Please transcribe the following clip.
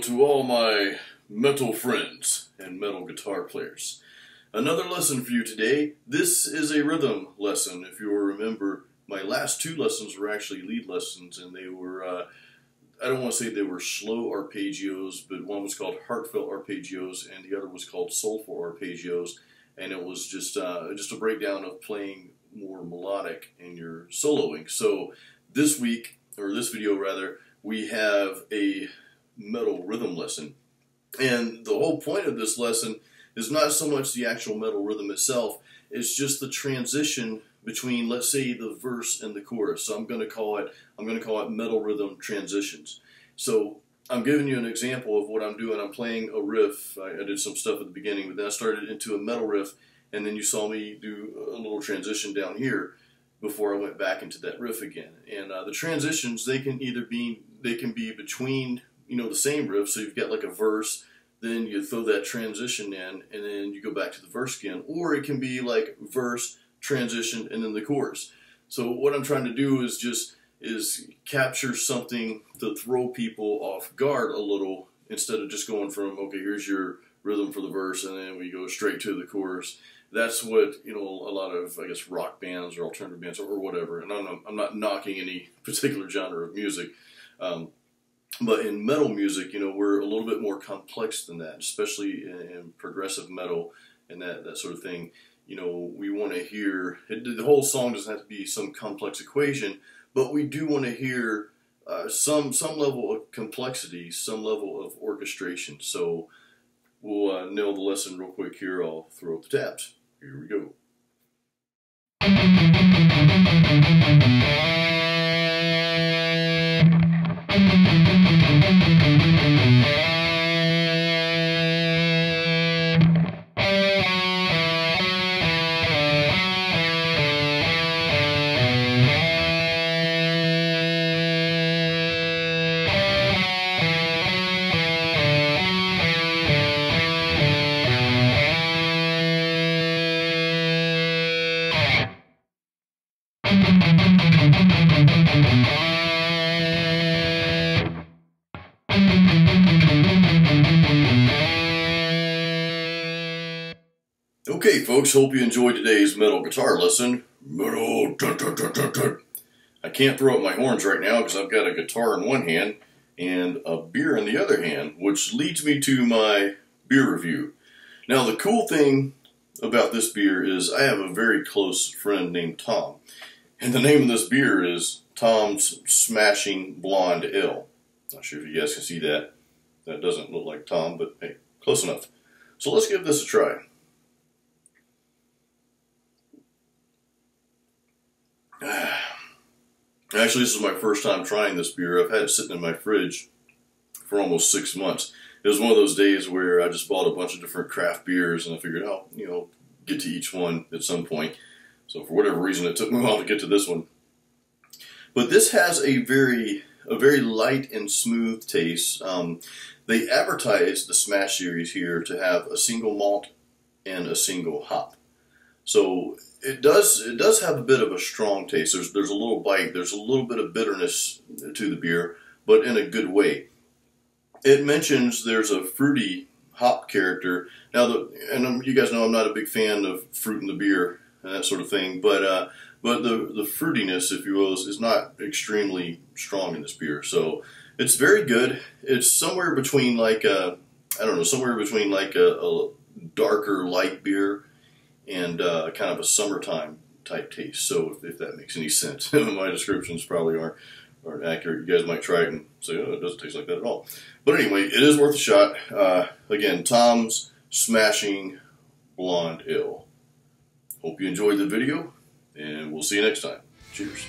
to all my metal friends and metal guitar players. Another lesson for you today. This is a rhythm lesson. If you will remember, my last two lessons were actually lead lessons, and they were, I don't want to say they were slow arpeggios, but one was called heartfelt arpeggios, and the other was called soulful arpeggios, and it was just a breakdown of playing more melodic in your soloing. So this week, or this video rather, we have a metal rhythm lesson. And the whole point of this lesson is not so much the actual metal rhythm itself, it's just the transition between, let's say, the verse and the chorus. So I'm going to call it metal rhythm transitions. So I'm giving you an example of what I'm doing. I'm playing a riff. I did some stuff at the beginning, but then I started into a metal riff, and then you saw me do a little transition down here before I went back into that riff again. And the transitions, they can be between, the same riff. So you've got like a verse, then you throw that transition in, and then you go back to the verse again. Or it can be like verse, transition, and then the chorus. So what I'm trying to do is capture something to throw people off guard a little, instead of just going from, okay, here's your rhythm for the verse, and then we go straight to the chorus. That's what, a lot of, I guess, rock bands or alternative bands or whatever, and I'm not knocking any particular genre of music, but in metal music, we're a little bit more complex than that, especially in progressive metal and that sort of thing. We want to hear, the whole song doesn't have to be some complex equation, but we do want to hear some level of complexity, some level of orchestration. So we'll nail the lesson real quick here. I'll throw up the tabs. Here we go. Okay, folks, hope you enjoyed today's metal guitar lesson. Metal, dun, dun, dun, dun, dun. I can't throw up my horns right now because I've got a guitar in one hand and a beer in the other hand, which leads me to my beer review. Now, the cool thing about this beer is I have a very close friend named Tom, and the name of this beer is Tom's Smashing Blonde Ale. Not sure if you guys can see that. That doesn't look like Tom, but hey, close enough. So let's give this a try. Actually, this is my first time trying this beer. I've had it sitting in my fridge for almost 6 months. It was one of those days where I just bought a bunch of different craft beers, and I figured, get to each one at some point. So for whatever reason, it took me a while to get to this one. But this has a very light and smooth taste. They advertise the Smash series here to have a single malt and a single hop. So it does have a bit of a strong taste. There's a little bite. There's a little bit of bitterness to the beer, but in a good way. It mentions there's a fruity hop character. Now, you guys know I'm not a big fan of fruit in the beer and that sort of thing, but the fruitiness, if you will, is not extremely strong in this beer. So it's very good. It's somewhere between like a darker light beer and kind of a summertime type taste. So if that makes any sense. My descriptions probably aren't accurate. You guys might try it and say, oh, it doesn't taste like that at all. But anyway, it is worth a shot. Again, Tom's Smashing Blonde Ale. Hope you enjoyed the video, and we'll see you next time. Cheers.